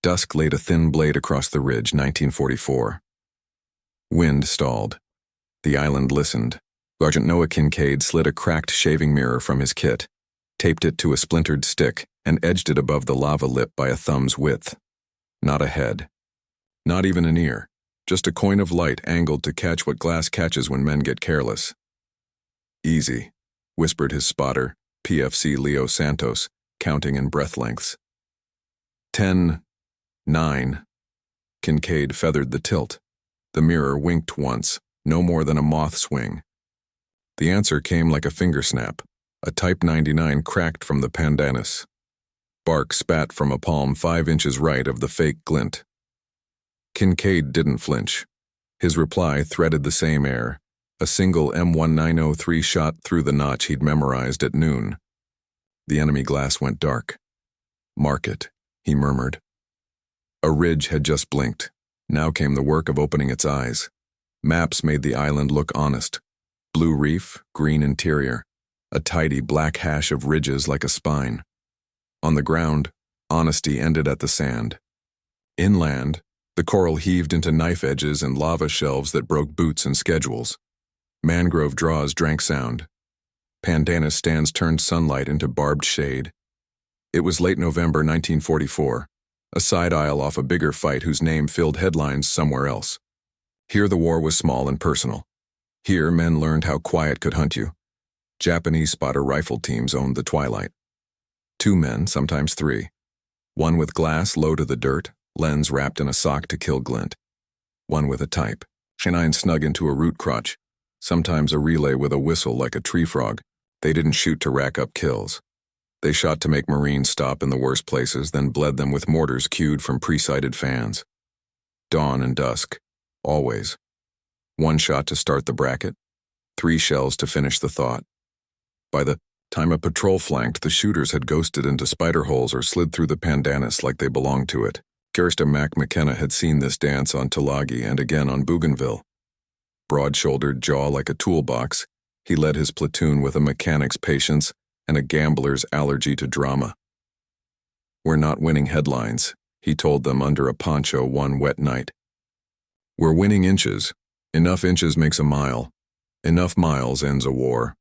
Dusk laid a thin blade across the ridge, 1944. Wind stalled. The island listened. Sergeant Noah Kincaid slid a cracked shaving mirror from his kit, taped it to a splintered stick, and edged it above the lava lip by a thumb's width. Not a head. Not even an ear. Just a coin of light angled to catch what glass catches when men get careless. "Easy," whispered his spotter, PFC Leo Santos, counting in breath lengths. 10, 9. Kincaid feathered the tilt. The mirror winked once, no more than a moth's wing. The answer came like a finger snap. A Type 99 cracked from the pandanus. Bark spat from a palm 5 inches right of the fake glint. Kincaid didn't flinch. His reply threaded the same air, a single M1903 shot through the notch he'd memorized at noon. The enemy glass went dark. "Mark it," he murmured. A ridge had just blinked. Now came the work of opening its eyes. Maps made the island look honest. Blue reef, green interior, a tidy black hash of ridges like a spine. On the ground, honesty ended at the sand. Inland, the coral heaved into knife edges and lava shelves that broke boots and schedules. Mangrove draws drank sound. Pandanus stands turned sunlight into barbed shade. It was late November 1944, a side aisle off a bigger fight whose name filled headlines somewhere else. Here the war was small and personal. Here men learned how quiet could hunt you. Japanese spotter rifle teams owned the twilight. 2 men, sometimes 3. One with glass low to the dirt, lens wrapped in a sock to kill glint. One with a type, canine snug into a root crotch, sometimes a relay with a whistle like a tree frog. They didn't shoot to rack up kills. They shot to make Marines stop in the worst places, then bled them with mortars cued from pre-sighted fans. Dawn and dusk, always. 1 shot to start the bracket, 3 shells to finish the thought. By the time a patrol flanked, the shooters had ghosted into spider holes or slid through the pandanus like they belonged to it. GySgt Mack McKenna had seen this dance on Tulagi and again on Bougainville. Broad-shouldered jaw like a toolbox, he led his platoon with a mechanic's patience and a gambler's allergy to drama. "We're not winning headlines," he told them under a poncho one wet night. "We're winning inches. Enough inches makes a mile. Enough miles ends a war."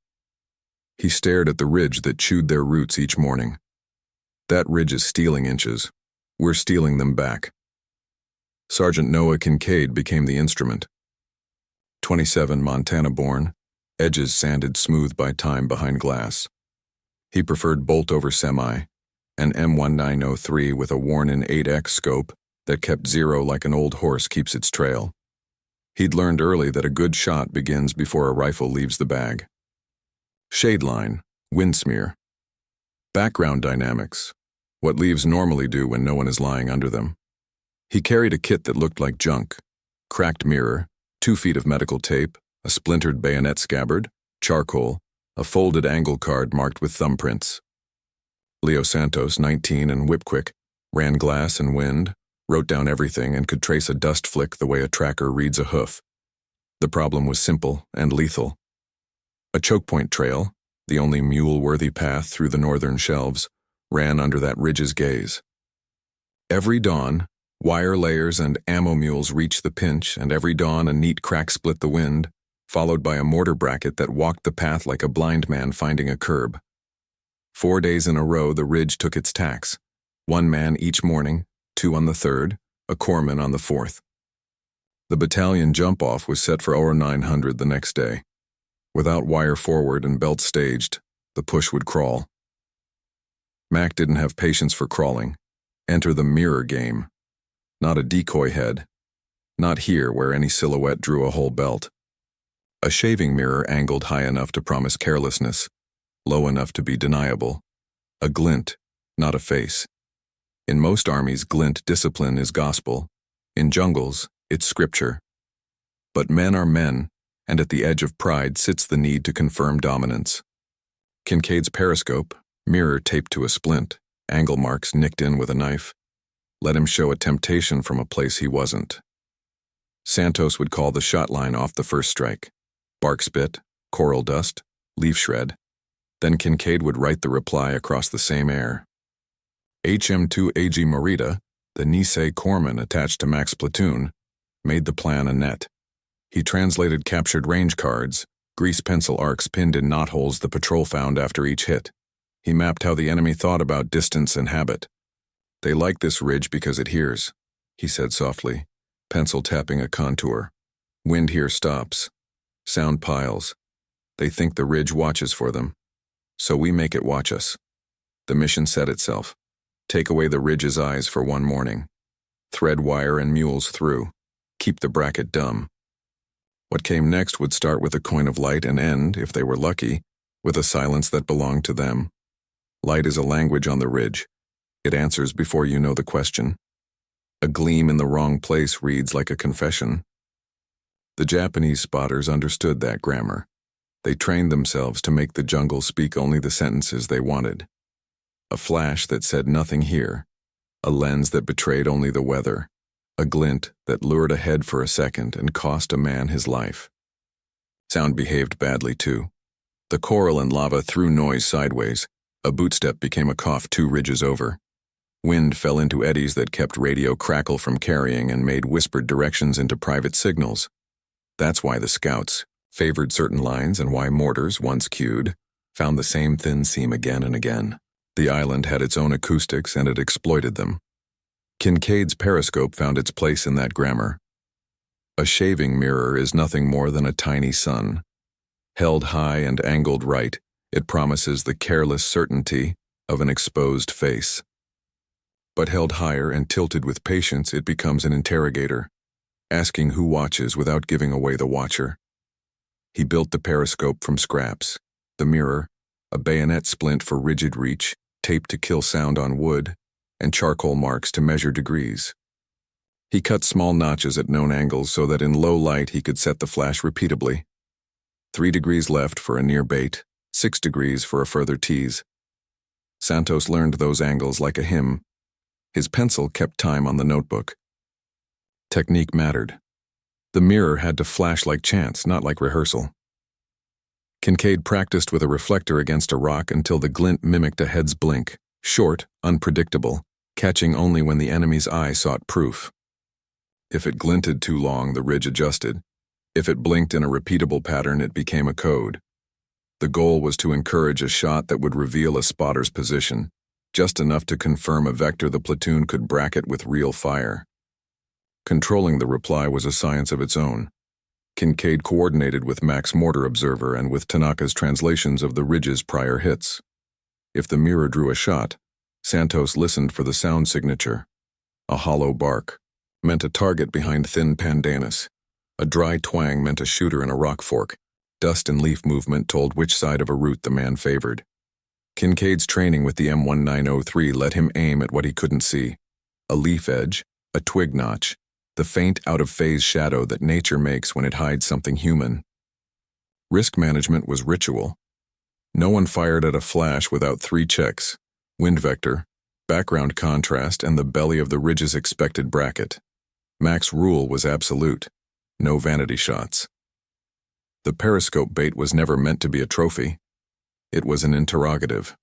He stared at the ridge that chewed their roots each morning. "That ridge is stealing inches. We're stealing them back." Sergeant Noah Kincaid became the instrument. 27, Montana-born, edges sanded smooth by time behind glass. He preferred bolt over semi, an M1903 with a worn-in 8X scope that kept 0 like an old horse keeps its trail. He'd learned early that a good shot begins before a rifle leaves the bag. Shade line, wind smear. Background dynamics, what leaves normally do when no one is lying under them. He carried a kit that looked like junk. Cracked mirror, 2 feet of medical tape, a splintered bayonet scabbard, charcoal, a folded angle card marked with thumbprints. Leo Santos, 19 and whip-quick, ran glass and wind, wrote down everything and could trace a dust flick the way a tracker reads a hoof. The problem was simple and lethal. A chokepoint trail, the only mule-worthy path through the northern shelves, ran under that ridge's gaze. Every dawn, wire layers and ammo mules reached the pinch, and every dawn a neat crack split the wind, followed by a mortar bracket that walked the path like a blind man finding a curb. 4 days in a row the ridge took its tax. 1 man each morning, 2 on the 3rd, a corpsman on the 4th. The battalion jump-off was set for 0900 the next day. Without wire forward and belt staged, the push would crawl. Mac didn't have patience for crawling. Enter the mirror game. Not a decoy head. Not here where any silhouette drew a whole belt. A shaving mirror angled high enough to promise carelessness, low enough to be deniable. A glint, not a face. In most armies, glint discipline is gospel. In jungles, it's scripture. But men are men, and at the edge of pride sits the need to confirm dominance. Kincaid's periscope, mirror taped to a splint, angle marks nicked in with a knife, let him show a temptation from a place he wasn't. Santos would call the shot line off the first strike. Bark spit, coral dust, leaf shred. Then Kincaid would write the reply across the same air. HM2 Eiji Morita, The Nisei corpsman attached to Mack's platoon made the plan a net. He translated captured range cards, grease pencil arcs pinned in knotholes the patrol found after each hit. He mapped how the enemy thought about distance and habit. "They like this ridge because it hears," he said softly, pencil tapping a contour. "Wind here stops. Sound piles. They think the ridge watches for them. So we make it watch us." The mission set itself. Take away the ridge's eyes for one morning. Thread wire and mules through. Keep the bracket dumb. What came next would start with a coin of light and end, if they were lucky, with a silence that belonged to them. Light is a language on the ridge. It answers before you know the question. A gleam in the wrong place reads like a confession. The Japanese spotters understood that grammar. They trained themselves to make the jungle speak only the sentences they wanted. A flash that said nothing here. A lens that betrayed only the weather. A glint that lured ahead for a second and cost a man his life. Sound behaved badly too. The coral and lava threw noise sideways. A bootstep became a cough 2 ridges over. Wind fell into eddies that kept radio crackle from carrying and made whispered directions into private signals. That's why the scouts favored certain lines and why mortars, once cued, found the same thin seam again and again. The island had its own acoustics and it exploited them. Kincaid's periscope found its place in that grammar. A shaving mirror is nothing more than a tiny sun. Held high and angled right, it promises the careless certainty of an exposed face. But held higher and tilted with patience, it becomes an interrogator, asking who watches without giving away the watcher. He built the periscope from scraps. The mirror, a bayonet splint for rigid reach, tape to kill sound on wood, and charcoal marks to measure degrees. He cut small notches at known angles so that in low light he could set the flash repeatably. 3 degrees left for a near bait, 6 degrees for a further tease. Santos learned those angles like a hymn. His pencil kept time on the notebook. Technique mattered. The mirror had to flash like chance, not like rehearsal. Kincaid practiced with a reflector against a rock until the glint mimicked a head's blink, short, unpredictable, catching only when the enemy's eye sought proof. If it glinted too long, the ridge adjusted. If it blinked in a repeatable pattern, it became a code. The goal was to encourage a shot that would reveal a spotter's position, just enough to confirm a vector the platoon could bracket with real fire. Controlling the reply was a science of its own. Kincaid coordinated with Mack's mortar observer and with Tanaka's translations of the ridge's prior hits. If the mirror drew a shot, Santos listened for the sound signature. A hollow bark meant a target behind thin pandanus. A dry twang meant a shooter in a rock fork. Dust and leaf movement told which side of a route the man favored. Kincaid's training with the M1903 let him aim at what he couldn't see. A leaf edge, a twig notch, the faint out-of-phase shadow that nature makes when it hides something human. Risk management was ritual. No one fired at a flash without 3 checks: wind vector, background contrast, and the belly of the ridge's expected bracket. Mack's rule was absolute: no vanity shots. The periscope bait was never meant to be a trophy. It was an interrogative.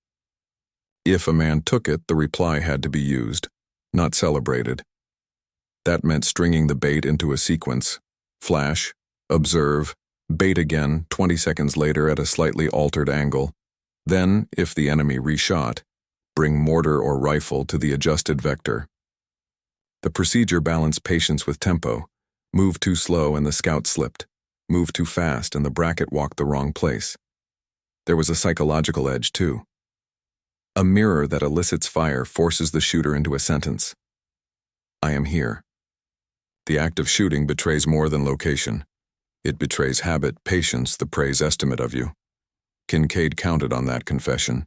If a man took it, the reply had to be used, not celebrated. That meant stringing the bait into a sequence: flash, observe, bait again 20 seconds later at a slightly altered angle. Then, if the enemy reshot, bring mortar or rifle to the adjusted vector. The procedure balanced patience with tempo. Move too slow and the scout slipped. Move too fast and the bracket walked the wrong place. There was a psychological edge too. A mirror that elicits fire forces the shooter into a sentence. I am here. The act of shooting betrays more than location. It betrays habit, patience, the prey's estimate of you. Kincaid counted on that confession.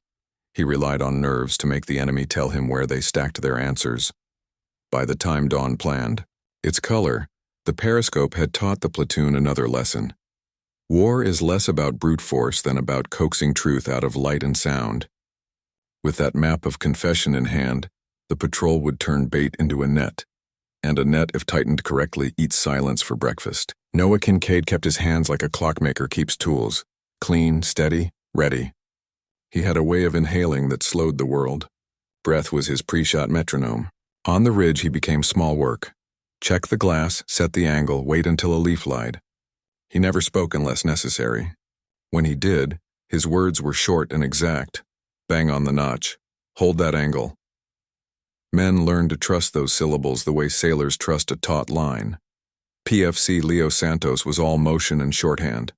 He relied on nerves to make the enemy tell him where they stacked their answers. By the time dawn planned, its color, the periscope had taught the platoon another lesson. War is less about brute force than about coaxing truth out of light and sound. With that map of confession in hand, the patrol would turn bait into a net, and a net, if tightened correctly, eats silence for breakfast. Noah Kincaid kept his hands like a clockmaker keeps tools, clean, steady, ready. He had a way of inhaling that slowed the world. Breath was his pre-shot metronome. On the ridge he became small work. Check the glass, set the angle, wait until a leaf lied. He never spoke unless necessary. When he did, his words were short and exact. Bang on the notch. Hold that angle. Men learned to trust those syllables the way sailors trust a taut line. PFC Leo Santos was all motion and shorthand.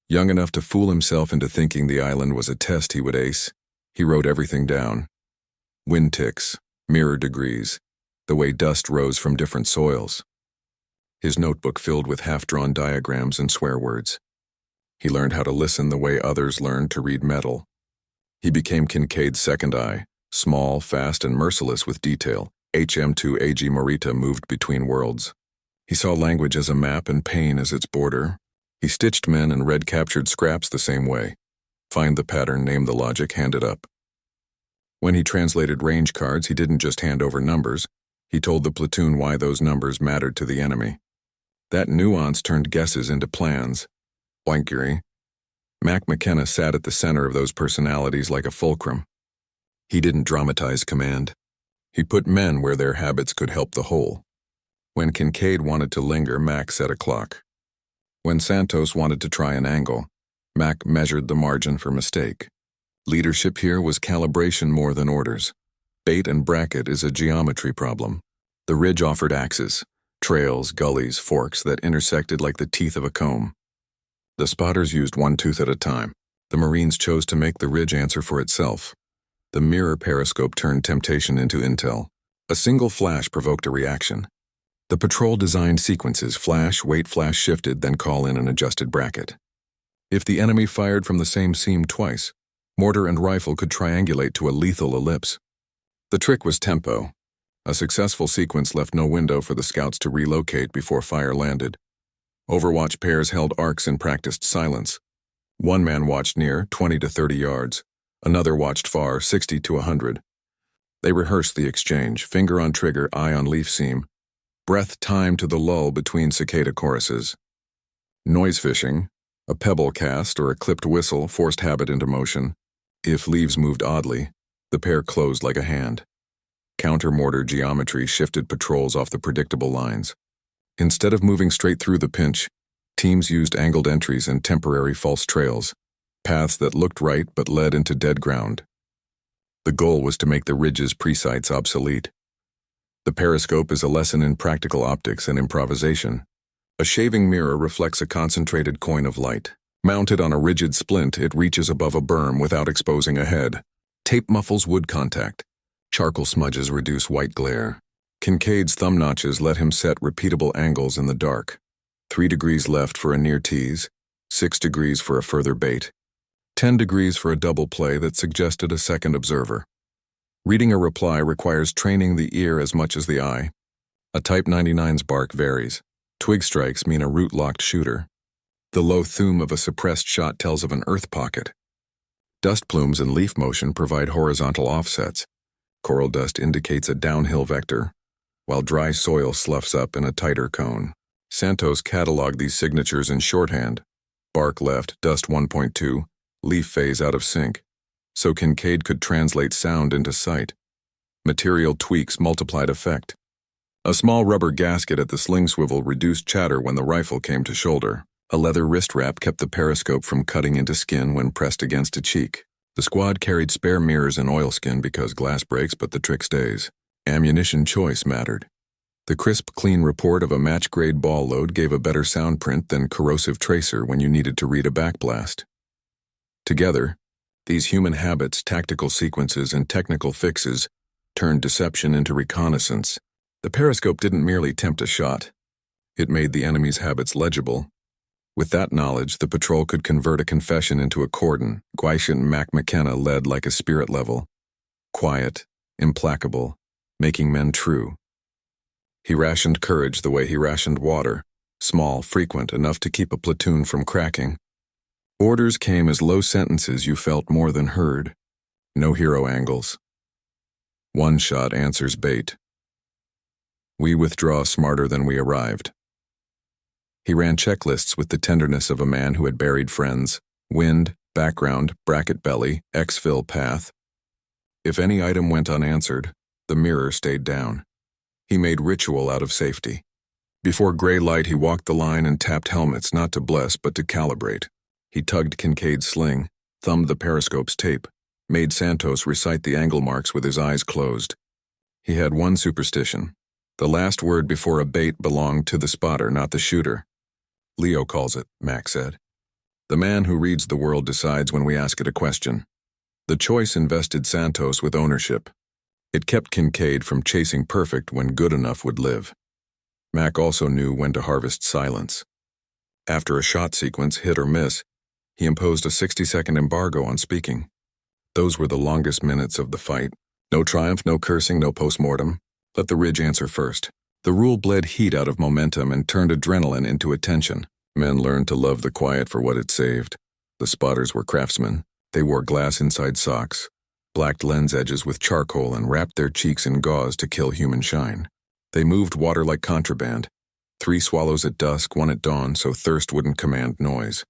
Young enough to fool himself into thinking the island was a test he would ace, he wrote everything down. Wind ticks, mirror degrees, the way dust rose from different soils. His notebook filled with half-drawn diagrams and swear words. He learned how to listen the way others learned to read metal. He became Kincaid's second eye, small, fast, and merciless with detail. HM2 Eiji Morita moved between worlds. He saw language as a map and pain as its border. He stitched men and read captured scraps the same way. Find the pattern, name the logic, hand it up. When he translated range cards, he didn't just hand over numbers. He told the platoon why those numbers mattered to the enemy. That nuance turned guesses into plans. Wankery. Mack McKenna sat at the center of those personalities like a fulcrum. He didn't dramatize command. He put men where their habits could help the whole. When Kincaid wanted to linger, Mack set a clock. When Santos wanted to try an angle, Mack measured the margin for mistake. Leadership here was calibration more than orders. Bait and bracket is a geometry problem. The ridge offered axes, trails, gullies, forks that intersected like the teeth of a comb. The spotters used one tooth at a time. The Marines chose to make the ridge answer for itself. The mirror periscope turned temptation into intel. A single flash provoked a reaction. The patrol designed sequences: flash, wait, flash shifted, then call in an adjusted bracket. If the enemy fired from the same seam twice, mortar and rifle could triangulate to a lethal ellipse. The trick was tempo. A successful sequence left no window for the scouts to relocate before fire landed. Overwatch pairs held arcs in practiced silence. One man watched near, 20 to 30 yards. Another watched far, 60 to 100. They rehearsed the exchange, finger on trigger, eye on leaf seam. Breath timed to the lull between cicada choruses. Noise fishing, a pebble cast or a clipped whistle, forced habit into motion. If leaves moved oddly, the pair closed like a hand. Counter-mortar geometry shifted patrols off the predictable lines. Instead of moving straight through the pinch, teams used angled entries and temporary false trails, paths that looked right but led into dead ground. The goal was to make the ridge's presights obsolete. The periscope is a lesson in practical optics and improvisation. A shaving mirror reflects a concentrated coin of light. Mounted on a rigid splint, it reaches above a berm without exposing a head. Tape muffles wood contact. Charcoal smudges reduce white glare. Kincaid's thumb notches let him set repeatable angles in the dark. 3 degrees left for a near tease, 6 degrees for a further bait, 10 degrees for a double play that suggested a second observer. Reading a reply requires training the ear as much as the eye. A Type 99's bark varies. Twig strikes mean a root-locked shooter. The low thum of a suppressed shot tells of an earth pocket. Dust plumes and leaf motion provide horizontal offsets. Coral dust indicates a downhill vector, while dry soil sloughs up in a tighter cone. Santos cataloged these signatures in shorthand. Bark left, dust 1.2, leaf phase out of sync, so Kincaid could translate sound into sight. Material tweaks multiplied effect. A small rubber gasket at the sling swivel reduced chatter when the rifle came to shoulder. A leather wrist wrap kept the periscope from cutting into skin when pressed against a cheek. The squad carried spare mirrors and oilskin because glass breaks, but the trick stays. Ammunition choice mattered. The crisp, clean report of a match-grade ball load gave a better sound print than corrosive tracer when you needed to read a backblast. Together, these human habits, tactical sequences, and technical fixes turned deception into reconnaissance. The periscope didn't merely tempt a shot. It made the enemy's habits legible. With that knowledge, the patrol could convert a confession into a cordon. GySgt Mack McKenna led like a spirit level. Quiet, implacable, making men true. He rationed courage the way he rationed water, small, frequent, enough to keep a platoon from cracking. Orders came as low sentences you felt more than heard. No hero angles. One shot answers bait. We withdraw smarter than we arrived. He ran checklists with the tenderness of a man who had buried friends: wind, background, bracket belly, exfil path. If any item went unanswered, the mirror stayed down. He made ritual out of safety. Before gray light, he walked the line and tapped helmets, not to bless but to calibrate. He tugged Kincaid's sling, thumbed the periscope's tape, made Santos recite the angle marks with his eyes closed. He had one superstition. The last word before a bait belonged to the spotter, not the shooter. Leo calls it, Mack said. The man who reads the world decides when we ask it a question. The choice invested Santos with ownership. It kept Kincaid from chasing perfect when good enough would live. Mack also knew when to harvest silence. After a shot sequence, hit or miss, he imposed a 60-second embargo on speaking. Those were the longest minutes of the fight. No triumph, no cursing, no post-mortem. Let the ridge answer first. The rule bled heat out of momentum and turned adrenaline into attention. Men learned to love the quiet for what it saved. The spotters were craftsmen. They wore glass inside socks, blacked lens edges with charcoal, and wrapped their cheeks in gauze to kill human shine. They moved water like contraband. 3 swallows at dusk, 1 at dawn, so thirst wouldn't command noise.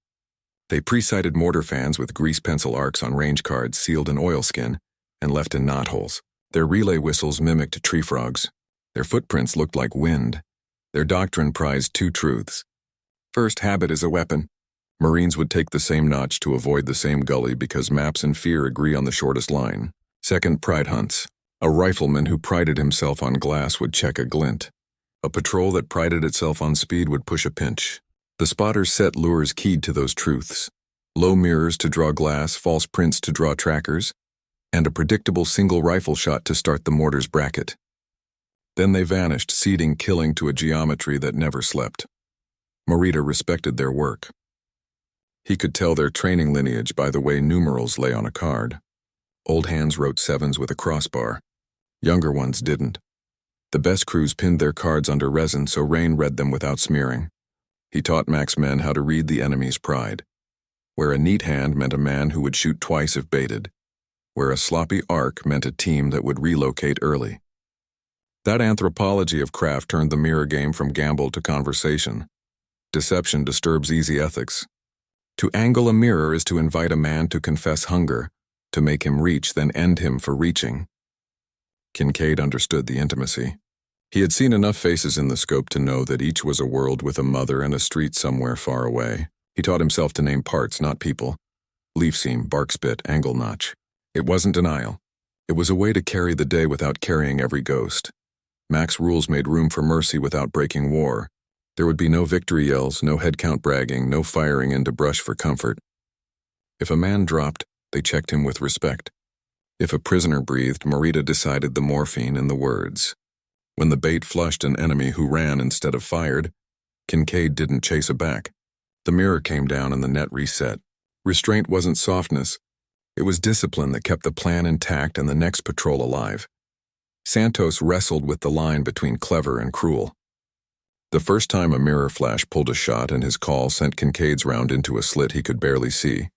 They pre-sighted mortar fans with grease pencil arcs on range cards sealed in oilskin and left in knotholes. Their relay whistles mimicked tree frogs. Their footprints looked like wind. Their doctrine prized 2 truths. First, habit is a weapon. Marines would take the same notch to avoid the same gully because maps and fear agree on the shortest line. Second, pride hunts. A rifleman who prided himself on glass would check a glint. A patrol that prided itself on speed would push a pinch. The spotters set lures keyed to those truths. Low mirrors to draw glass, false prints to draw trackers, and a predictable single rifle shot to start the mortar's bracket. Then they vanished, seeding killing to a geometry that never slept. Morita respected their work. He could tell their training lineage by the way numerals lay on a card. Old hands wrote 7s with a crossbar. Younger ones didn't. The best crews pinned their cards under resin so rain read them without smearing. He taught Mack's men how to read the enemy's pride. Where a neat hand meant a man who would shoot twice if baited. Where a sloppy arc meant a team that would relocate early. That anthropology of craft turned the mirror game from gamble to conversation. Deception disturbs easy ethics. To angle a mirror is to invite a man to confess hunger, to make him reach, then end him for reaching. Kincaid understood the intimacy. He had seen enough faces in the scope to know that each was a world with a mother and a street somewhere far away. He taught himself to name parts, not people. Leaf seam, bark spit, angle notch. It wasn't denial. It was a way to carry the day without carrying every ghost. Mack's rules made room for mercy without breaking war. There would be no victory yells, no head count bragging, no firing into brush for comfort. If a man dropped, they checked him with respect. If a prisoner breathed, Morita decided the morphine and the words. When the bait flushed an enemy who ran instead of fired, Kincaid didn't chase a back. The mirror came down and the net reset. Restraint wasn't softness. It was discipline that kept the plan intact and the next patrol alive. Santos wrestled with the line between clever and cruel. The first time a mirror flash pulled a shot and his call sent Kincaid's round into a slit he could barely see,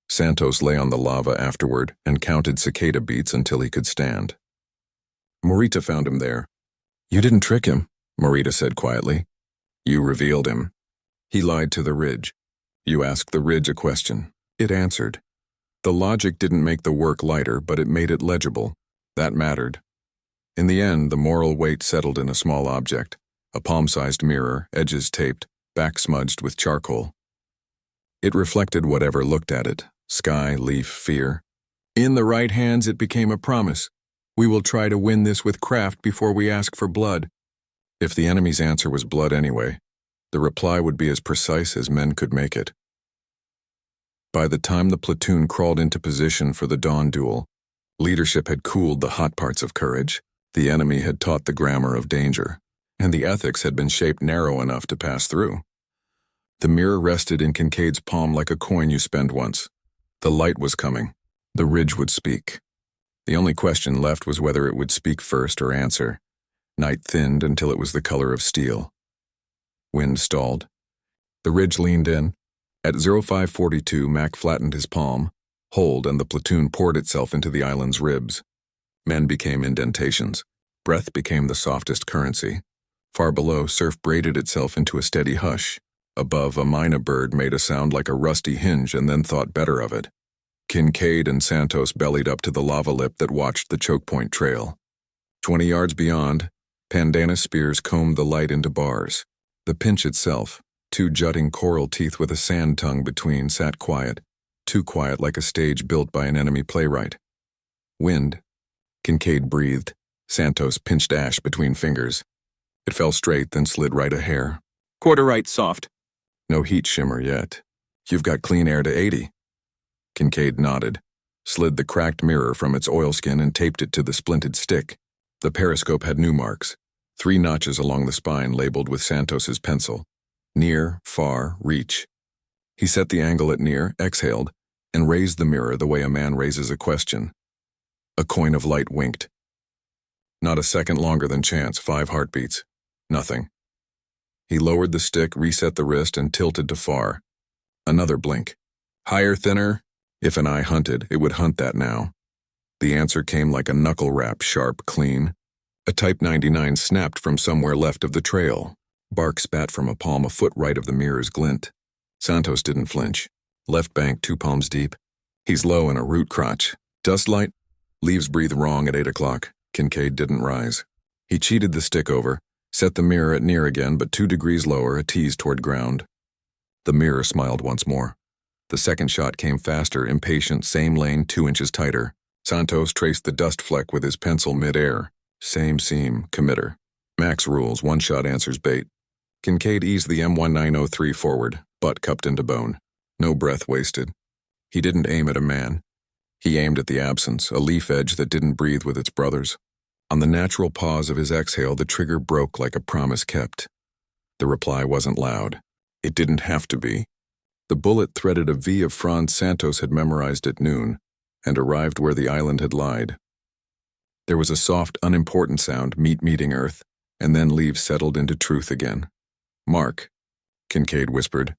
Santos lay on the lava afterward and counted cicada beats until he could stand. Morita found him there. "You didn't trick him," Morita said quietly. "You revealed him." He lied to the ridge. You asked the ridge a question. It answered. The logic didn't make the work lighter, but it made it legible. That mattered. In the end, the moral weight settled in a small object. A palm-sized mirror, edges taped, back smudged with charcoal. It reflected whatever looked at it, sky, leaf, fear. In the right hands it became a promise. We will try to win this with craft before we ask for blood. If the enemy's answer was blood anyway, the reply would be as precise as men could make it. By the time the platoon crawled into position for the dawn duel, leadership had cooled the hot parts of courage, the enemy had taught the grammar of danger, and the ethics had been shaped narrow enough to pass through. The mirror rested in Kincaid's palm like a coin you spend once. The light was coming. The ridge would speak. The only question left was whether it would speak first or answer. Night thinned until it was the color of steel. Wind stalled. The ridge leaned in. At 0542, Mack flattened his palm, hold, and the platoon poured itself into the island's ribs. Men became indentations. Breath became the softest currency. Far below, surf braided itself into a steady hush. Above, a myna bird made a sound like a rusty hinge and then thought better of it. Kincaid and Santos bellied up to the lava lip that watched the chokepoint trail. 20 yards beyond, Pandana spears combed the light into bars. The pinch itself, two jutting coral teeth with a sand tongue between, sat quiet, too quiet like a stage built by an enemy playwright. Wind. Kincaid breathed. Santos pinched ash between fingers. It fell straight, then slid right a hair. Quarter right, soft. No heat shimmer yet. You've got clean air to 80. Kincaid nodded, slid the cracked mirror from its oilskin and taped it to the splinted stick. The periscope had new marks, 3 notches along the spine labeled with Santos's pencil. Near, far, reach. He set the angle at near, exhaled, and raised the mirror the way a man raises a question. A coin of light winked. Not a second longer than chance, 5 heartbeats. Nothing. He lowered the stick, reset the wrist, and tilted to far. Another blink. Higher, thinner? If an eye hunted, it would hunt that now. The answer came like a knuckle rap, sharp, clean. A Type 99 snapped from somewhere left of the trail. Bark spat from a palm a foot right of the mirror's glint. Santos didn't flinch. Left bank 2 palms deep. He's low in a root crotch. Dust light? Leaves breathe wrong at 8 o'clock. Kincaid didn't rise. He cheated the stick over, set the mirror at near again, but 2 degrees lower, a tease toward ground. The mirror smiled once more. The second shot came faster, impatient, same lane, 2 inches tighter. Santos traced the dust fleck with his pencil mid-air. Same seam, committer. Max rules, 1 shot answers bait. Kincaid eased the M1903 forward, butt cupped into bone. No breath wasted. He didn't aim at a man. He aimed at the absence, a leaf edge that didn't breathe with its brothers. On the natural pause of his exhale, the trigger broke like a promise kept. The reply wasn't loud. It didn't have to be. The bullet threaded a V of Franz Santos had memorized at noon, and arrived where the island had lied. There was a soft, unimportant sound, meeting earth, and then leaves settled into truth again. Mark, Kincaid whispered.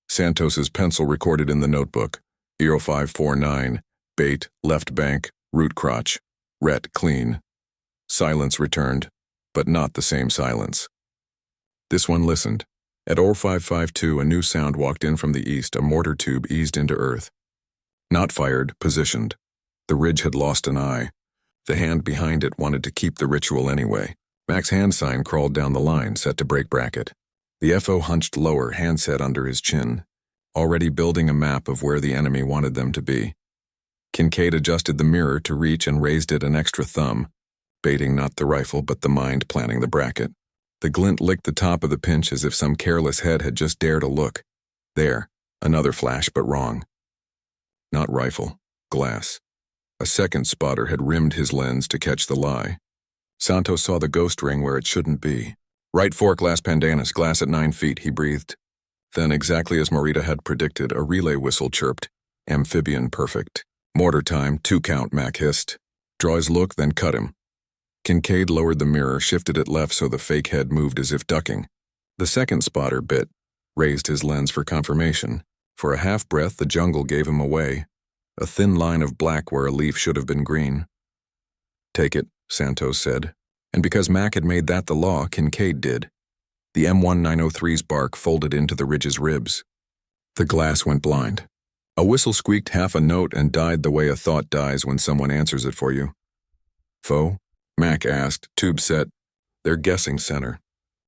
Santos's pencil recorded in the notebook. 0549, bait, left bank, root crotch, ret clean. Silence returned, but not the same silence. This one listened. At 0552, a new sound walked in from the east, a mortar tube eased into earth. Not fired, positioned. The ridge had lost an eye. The hand behind it wanted to keep the ritual anyway. Mack's hand sign crawled down the line, set to break bracket. The FO hunched lower, handset under his chin, already building a map of where the enemy wanted them to be. Kincaid adjusted the mirror to reach and raised it an extra thumb, baiting not the rifle but the mind planning the bracket. The glint licked the top of the pinch as if some careless head had just dared a look. There, another flash, but wrong. Not rifle, glass. A second spotter had rimmed his lens to catch the lie. Santos saw the ghost ring where it shouldn't be. Right fore glass pandanus, glass at 9 feet, he breathed. Then, exactly as Morita had predicted, a relay whistle chirped. Amphibian perfect. Mortar time, 2 count, Mack hissed. Draw his look, then cut him. Kincaid lowered the mirror, shifted it left so the fake head moved as if ducking. The second spotter bit, raised his lens for confirmation. For a half breath, the jungle gave him away. A thin line of black where a leaf should have been green. Take it, Santos said. And because Mack had made that the law, Kincaid did. The M1903's bark folded into the ridge's ribs. The glass went blind. A whistle squeaked half a note and died the way a thought dies when someone answers it for you. Foe? Mack asked, tube set. They're guessing center.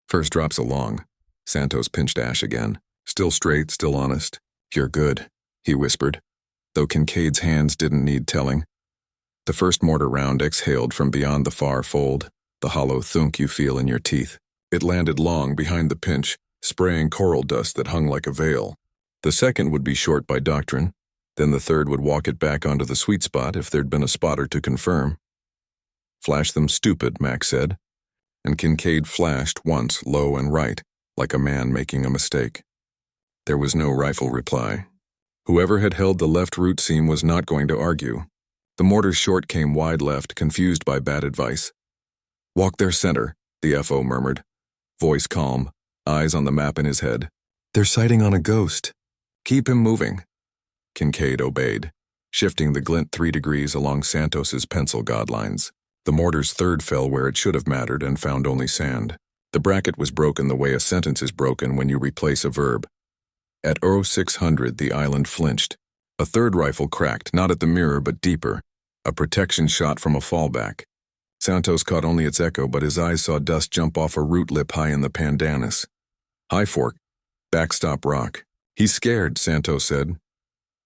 First drop's along. Santos pinched ash again. Still straight, still honest. You're good, he whispered, though Kincaid's hands didn't need telling. The first mortar round exhaled from beyond the far fold, the hollow thunk you feel in your teeth. It landed long behind the pinch, spraying coral dust that hung like a veil. The second would be short by doctrine, then the third would walk it back onto the sweet spot if there'd been a spotter to confirm. Flash them stupid, Mack said, and Kincaid flashed once low and right, like a man making a mistake. There was no rifle reply. Whoever had held the left root seam was not going to argue. The mortar's short came wide left, confused by bad advice. Walk their center, the FO murmured, voice calm, eyes on the map in his head. They're sighting on a ghost. Keep him moving. Kincaid obeyed, shifting the glint 3 degrees along Santos's pencil guidelines. The mortar's third fell where it should have mattered and found only sand. The bracket was broken the way a sentence is broken when you replace a verb. At 0600, the island flinched. A third rifle cracked, not at the mirror but deeper, a protection shot from a fallback. Santos caught only its echo, but his eyes saw dust jump off a root lip high in the pandanus. High fork. Backstop rock. He's scared, Santos said.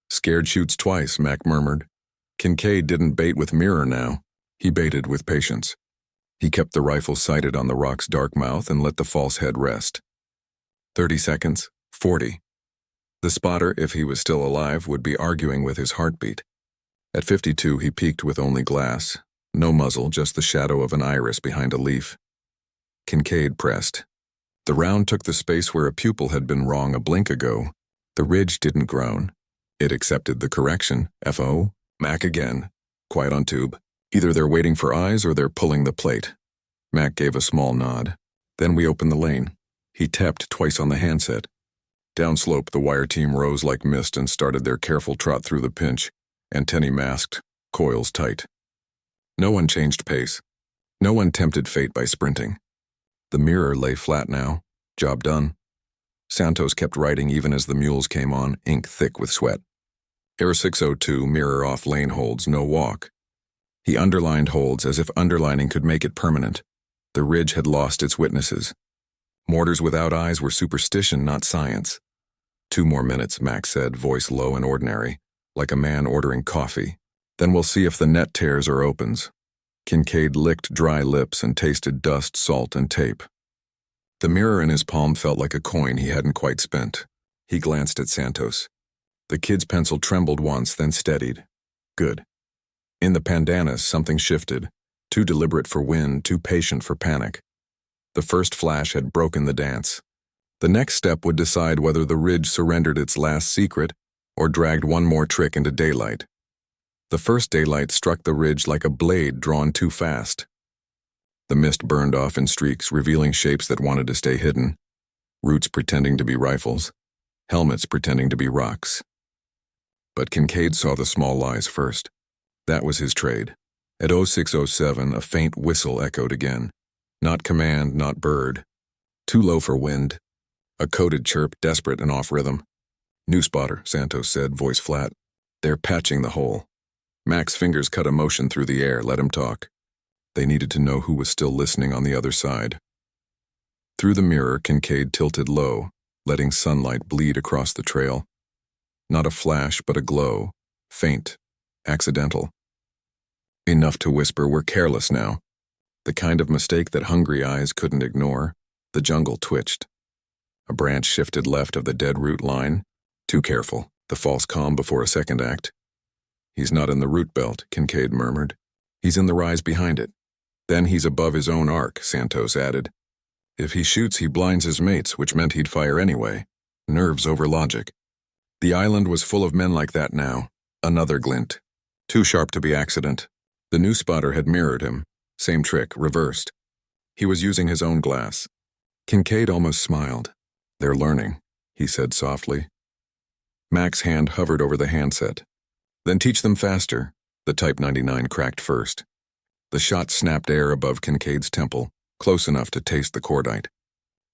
Scared shoots twice, Mack murmured. Kincaid didn't bait with mirror now. He baited with patience. He kept the rifle sighted on the rock's dark mouth and let the false head rest. 30 seconds, 40. The spotter, if he was still alive, would be arguing with his heartbeat. At 52, he peeked with only glass. No muzzle, just the shadow of an iris behind a leaf. Kincaid pressed. The round took the space where a pupil had been wrong a blink ago. The ridge didn't groan. It accepted the correction. F.O. Mack again. Quiet on tube. Either they're waiting for eyes or they're pulling the plate. Mack gave a small nod. Then we opened the lane. He tapped twice on the handset. Downslope, the wire team rose like mist and started their careful trot through the pinch. Antennae masked, coils tight. No one changed pace. No one tempted fate by sprinting. The mirror lay flat now. Job done. Santos kept writing even as the mules came on, ink thick with sweat. Air 602, mirror off lane holds, no walk. He underlined holds as if underlining could make it permanent. The ridge had lost its witnesses. Mortars without eyes were superstition, not science. 2 more minutes, Mack said, voice low and ordinary, like a man ordering coffee. Then we'll see if the net tears or opens. Kincaid licked dry lips and tasted dust, salt, and tape. The mirror in his palm felt like a coin he hadn't quite spent. He glanced at Santos. The kid's pencil trembled once, then steadied. Good. In the pandanus, something shifted. Too deliberate for wind, too patient for panic. The first flash had broken the dance. The next step would decide whether the ridge surrendered its last secret or dragged one more trick into daylight. The first daylight struck the ridge like a blade drawn too fast. The mist burned off in streaks, revealing shapes that wanted to stay hidden. Roots pretending to be rifles. Helmets pretending to be rocks. But Kincaid saw the small lies first. That was his trade. At 0607, a faint whistle echoed again. Not command, not bird. Too low for wind. A coded chirp, desperate and off rhythm. New spotter, Santos said, voice flat. They're patching the hole. Mack's fingers cut a motion through the air, let him talk. They needed to know who was still listening on the other side. Through the mirror, Kincaid tilted low, letting sunlight bleed across the trail. Not a flash, but a glow. Faint. Accidental. Enough to whisper, we're careless now. The kind of mistake that hungry eyes couldn't ignore. The jungle twitched. A branch shifted left of the dead root line. Too careful. The false calm before a second act. He's not in the root belt, Kincaid murmured. He's in the rise behind it. Then he's above his own arc, Santos added. If he shoots, he blinds his mates, which meant he'd fire anyway. Nerves over logic. The island was full of men like that now. Another glint. Too sharp to be accident. The new spotter had mirrored him. Same trick, reversed. He was using his own glass. Kincaid almost smiled. They're learning, he said softly. Mack's hand hovered over the handset. Then teach them faster. The Type 99 cracked first. The shot snapped air above Kincaid's temple, close enough to taste the cordite.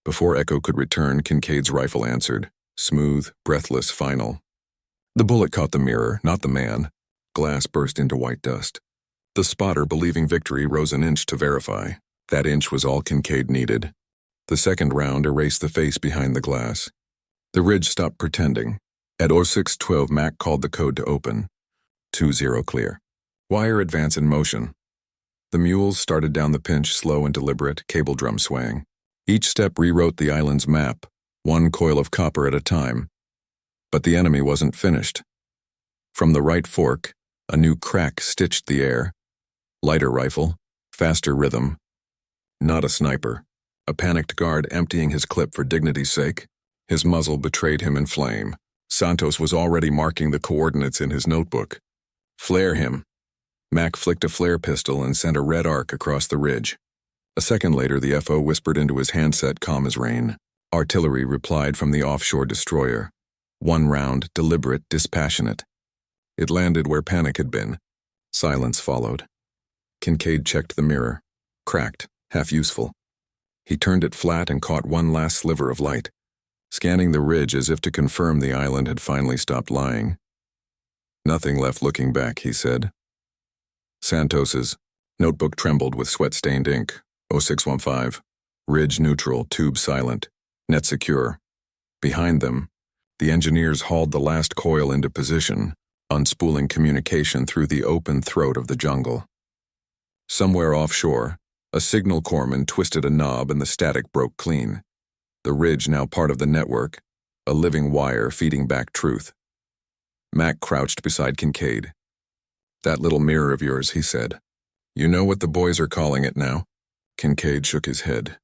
Before echo could return, Kincaid's rifle answered, smooth, breathless, final. The bullet caught the mirror, not the man. Glass burst into white dust. The spotter, believing victory, rose an inch to verify. That inch was all Kincaid needed. The second round erased the face behind the glass. The ridge stopped pretending. At 0612, Mack called the code to open. 2-0 clear. Wire advance in motion. The mules started down the pinch, slow and deliberate, cable drum swaying. Each step rewrote the island's map, one coil of copper at a time. But the enemy wasn't finished. From the right fork, a new crack stitched the air. Lighter rifle, faster rhythm. Not a sniper. A panicked guard emptying his clip for dignity's sake. His muzzle betrayed him in flame. Santos was already marking the coordinates in his notebook. Flare him. Mack flicked a flare pistol and sent a red arc across the ridge. A second later, the FO whispered into his handset, calm as rain. Artillery replied from the offshore destroyer. One round, deliberate, dispassionate. It landed where panic had been. Silence followed. Kincaid checked the mirror. Cracked, half useful. He turned it flat and caught one last sliver of light, scanning the ridge as if to confirm the island had finally stopped lying. Nothing left looking back, he said. Santos's Notebook trembled with sweat-stained ink. 0615. Ridge neutral, tube silent. Net secure. Behind them, the engineers hauled the last coil into position, unspooling communication through the open throat of the jungle. Somewhere offshore, a signal corpsman twisted a knob and the static broke clean. The ridge now part of the network, a living wire feeding back truth. Mack crouched beside Kincaid. "That little mirror of yours," he said. "You know what the boys are calling it now?" Kincaid shook his head.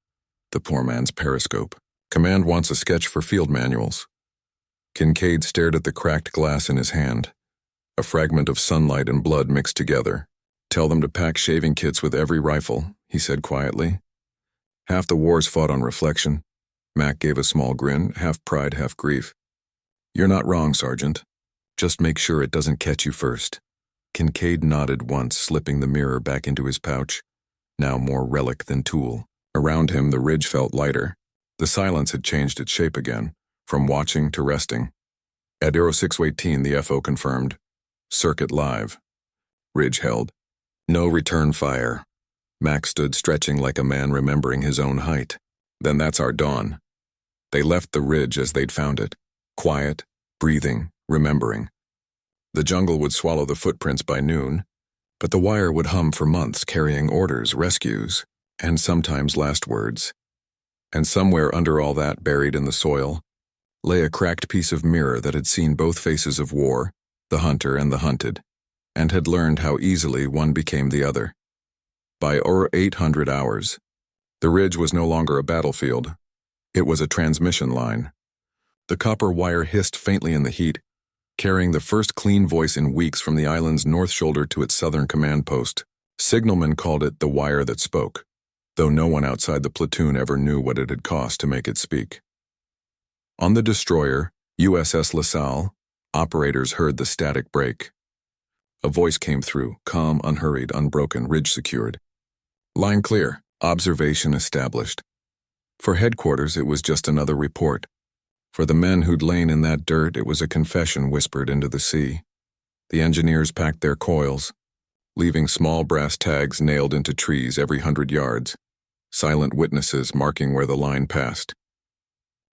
"The poor man's periscope. Command wants a sketch for field manuals." Kincaid stared at the cracked glass in his hand. A fragment of sunlight and blood mixed together. "Tell them to pack shaving kits with every rifle," he said quietly. "Half the war's fought on reflection." Mack gave a small grin, half pride, half grief. "You're not wrong, Sergeant. Just make sure it doesn't catch you first." Kincaid nodded once, slipping the mirror back into his pouch, now more relic than tool. Around him, the ridge felt lighter. The silence had changed its shape again, from watching to resting. At 0618, the FO confirmed. "Circuit live." Ridge held. "No return fire." Mack stood stretching like a man remembering his own height. "Then that's our dawn." They left the ridge as they'd found it. Quiet, breathing, remembering. The jungle would swallow the footprints by noon, but the wire would hum for months, carrying orders, rescues, and sometimes last words. And somewhere under all that, buried in the soil, lay a cracked piece of mirror that had seen both faces of war, the hunter and the hunted, and had learned how easily one became the other. By 800 hours, the ridge was no longer a battlefield. It was a transmission line. The copper wire hissed faintly in the heat, carrying the first clean voice in weeks from the island's north shoulder to its southern command post. Signalmen called it the wire that spoke, though no one outside the platoon ever knew what it had cost to make it speak. On the destroyer, USS LaSalle, operators heard the static break. A voice came through, calm, unhurried, unbroken, ridge secured. "Line clear, observation established." For headquarters, it was just another report. For the men who'd lain in that dirt, it was a confession whispered into the sea. The engineers packed their coils, leaving small brass tags nailed into trees every 100 yards, silent witnesses marking where the line passed.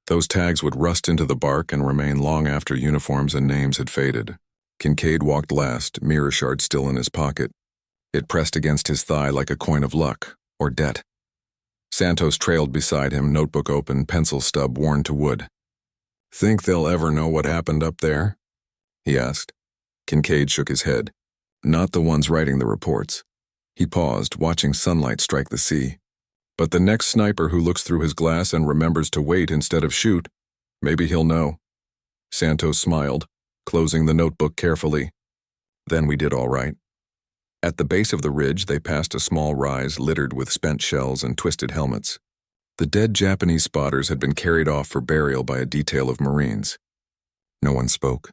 Those tags would rust into the bark and remain long after uniforms and names had faded. Kincaid walked last, mirror shard still in his pocket. It pressed against his thigh like a coin of luck, or debt. Santos trailed beside him, notebook open, pencil stub worn to wood. "Think they'll ever know what happened up there?" he asked. Kincaid shook his head. "Not the ones writing the reports." He paused, watching sunlight strike the sea. "But the next sniper who looks through his glass and remembers to wait instead of shoot, maybe he'll know." Santos smiled, closing the notebook carefully. "Then we did all right." At the base of the ridge, they passed a small rise littered with spent shells and twisted helmets. The dead Japanese spotters had been carried off for burial by a detail of Marines. No one spoke.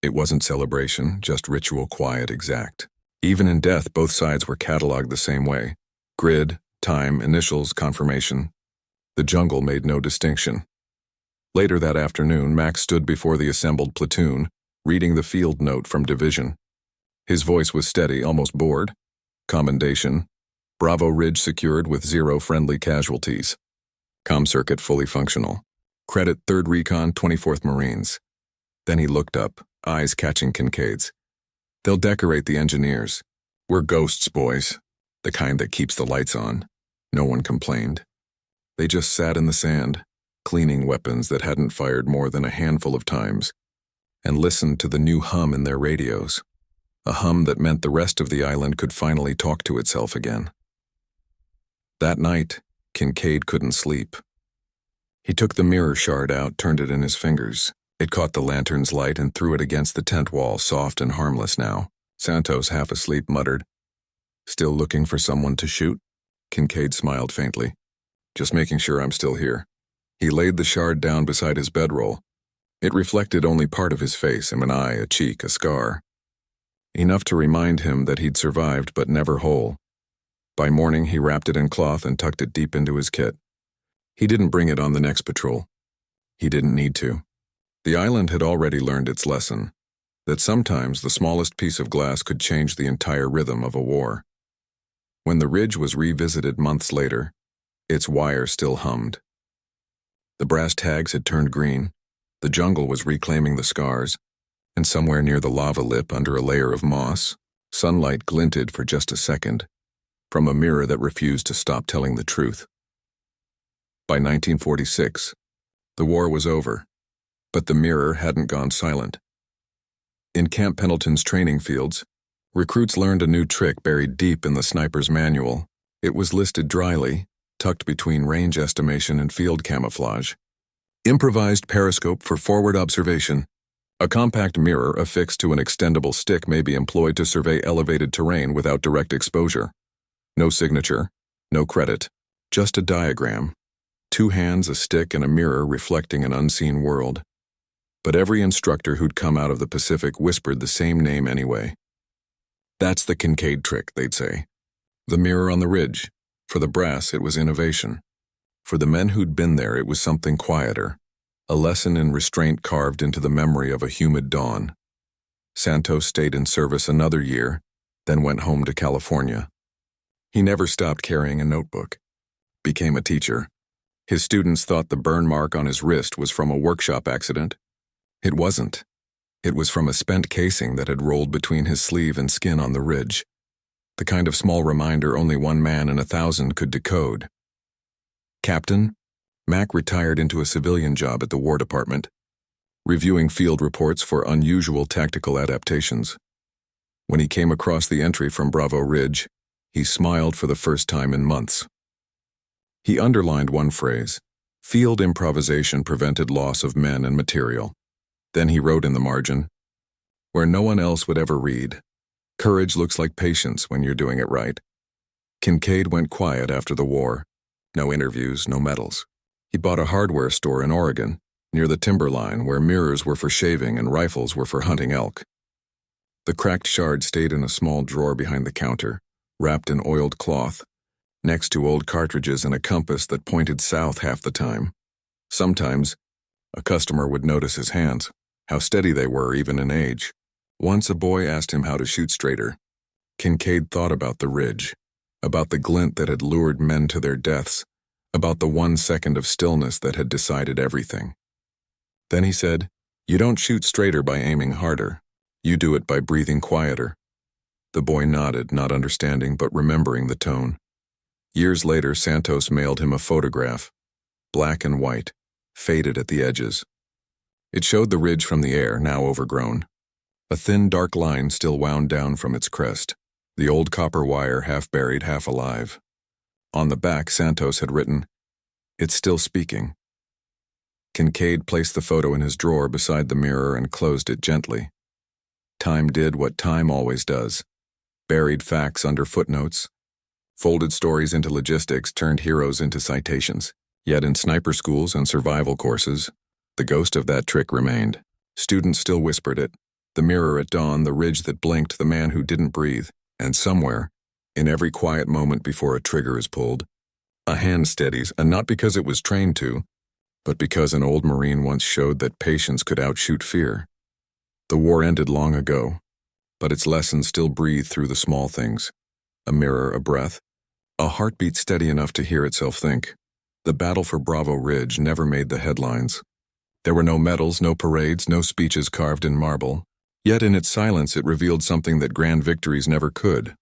It wasn't celebration, just ritual, quiet, exact. Even in death, both sides were cataloged the same way. Grid, time, initials, confirmation. The jungle made no distinction. Later that afternoon, Max stood before the assembled platoon, reading the field note from division. His voice was steady, almost bored. Commendation. Bravo Ridge secured with 0 friendly casualties. Comm circuit fully functional. Credit 3rd Recon, 24th Marines. Then he looked up, eyes catching Kincaid's. "They'll decorate the engineers. We're ghosts, boys. The kind that keeps the lights on." No one complained. They just sat in the sand, cleaning weapons that hadn't fired more than a handful of times, and listened to the new hum in their radios. A hum that meant the rest of the island could finally talk to itself again. That night, Kincaid couldn't sleep. He took the mirror shard out, turned it in his fingers. It caught the lantern's light and threw it against the tent wall, soft and harmless now. Santos, half asleep, muttered, "Still looking for someone to shoot?" Kincaid smiled faintly. "Just making sure I'm still here." He laid the shard down beside his bedroll. It reflected only part of his face, an eye, a cheek, a scar. Enough to remind him that he'd survived but never whole. By morning, he wrapped it in cloth and tucked it deep into his kit. He didn't bring it on the next patrol. He didn't need to. The island had already learned its lesson, that sometimes the smallest piece of glass could change the entire rhythm of a war. When the ridge was revisited months later, its wire still hummed. The brass tags had turned green, the jungle was reclaiming the scars, and somewhere near the lava lip under a layer of moss, sunlight glinted for just a second, from a mirror that refused to stop telling the truth. By 1946, the war was over, but the mirror hadn't gone silent. In Camp Pendleton's training fields, recruits learned a new trick buried deep in the sniper's manual. It was listed dryly, tucked between range estimation and field camouflage. Improvised periscope for forward observation. A compact mirror affixed to an extendable stick may be employed to survey elevated terrain without direct exposure. No signature, no credit, just a diagram. 2 hands, a stick, and a mirror reflecting an unseen world. But every instructor who'd come out of the Pacific whispered the same name anyway. That's the Kincaid trick, they'd say. The mirror on the ridge. For the brass, it was innovation. For the men who'd been there, it was something quieter. A lesson in restraint carved into the memory of a humid dawn. Santos stayed in service another year, then went home to California. He never stopped carrying a notebook. Became a teacher. His students thought the burn mark on his wrist was from a workshop accident. It wasn't. It was from a spent casing that had rolled between his sleeve and skin on the ridge. The kind of small reminder only 1 man in 1,000 could decode. Captain, Mack retired into a civilian job at the War Department, reviewing field reports for unusual tactical adaptations. When he came across the entry from Bravo Ridge, he smiled for the first time in months. He underlined one phrase: field improvisation prevented loss of men and material. Then he wrote in the margin, where no one else would ever read, courage looks like patience when you're doing it right. Kincaid went quiet after the war. No interviews, no medals. He bought a hardware store in Oregon, near the timberline, where mirrors were for shaving and rifles were for hunting elk. The cracked shard stayed in a small drawer behind the counter, wrapped in oiled cloth, next to old cartridges and a compass that pointed south half the time. Sometimes, a customer would notice his hands, how steady they were even in age. Once a boy asked him how to shoot straighter. Kincaid thought about the ridge, about the glint that had lured men to their deaths, about the 1 second of stillness that had decided everything. Then he said, "You don't shoot straighter by aiming harder. You do it by breathing quieter." The boy nodded, not understanding but remembering the tone. Years later, Santos mailed him a photograph, black and white, faded at the edges. It showed the ridge from the air, now overgrown. A thin, dark line still wound down from its crest, the old copper wire half buried, half alive. On the back, Santos had written, "It's still speaking." Kincaid placed the photo in his drawer beside the mirror and closed it gently. Time did what time always does. Buried facts under footnotes, folded stories into logistics, turned heroes into citations. Yet in sniper schools and survival courses, the ghost of that trick remained. Students still whispered it. The mirror at dawn, the ridge that blinked, the man who didn't breathe. And somewhere, in every quiet moment before a trigger is pulled, a hand steadies, and not because it was trained to, but because an old Marine once showed that patience could outshoot fear. The war ended long ago, but its lessons still breathe through the small things. A mirror, a breath, a heartbeat steady enough to hear itself think. The battle for Bravo Ridge never made the headlines. There were no medals, no parades, no speeches carved in marble. Yet in its silence it revealed something that grand victories never could.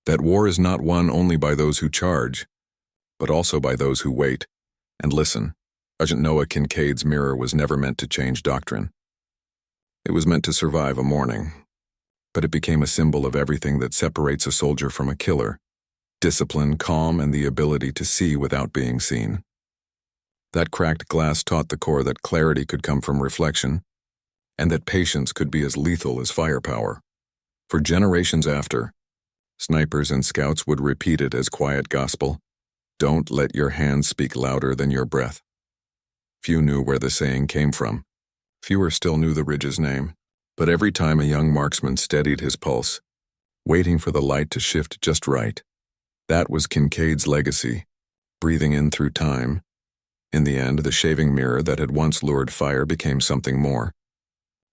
That war is not won only by those who charge, but also by those who wait and listen. Sergeant Noah Kincaid's mirror was never meant to change doctrine. It was meant to survive a morning, but it became a symbol of everything that separates a soldier from a killer: discipline, calm, and the ability to see without being seen. That cracked glass taught the Corps that clarity could come from reflection, and that patience could be as lethal as firepower. For generations after, snipers and scouts would repeat it as quiet gospel: don't let your hands speak louder than your breath. Few knew where the saying came from. Fewer still knew the ridge's name. But every time a young marksman steadied his pulse, waiting for the light to shift just right, that was Kincaid's legacy, breathing in through time. In the end, the shaving mirror that had once lured fire became something more.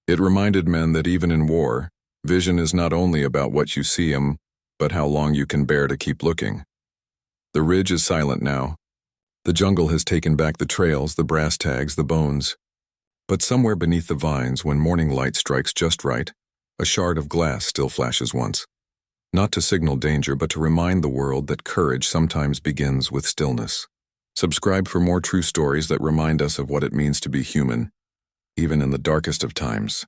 It reminded men that even in war, vision is not only about what you see but how long you can bear to keep looking. The ridge is silent now. The jungle has taken back the trails, the brass tags, the bones. But somewhere beneath the vines, when morning light strikes just right, a shard of glass still flashes once. Not to signal danger, but to remind the world that courage sometimes begins with stillness. Subscribe for more true stories that remind us of what it means to be human, even in the darkest of times.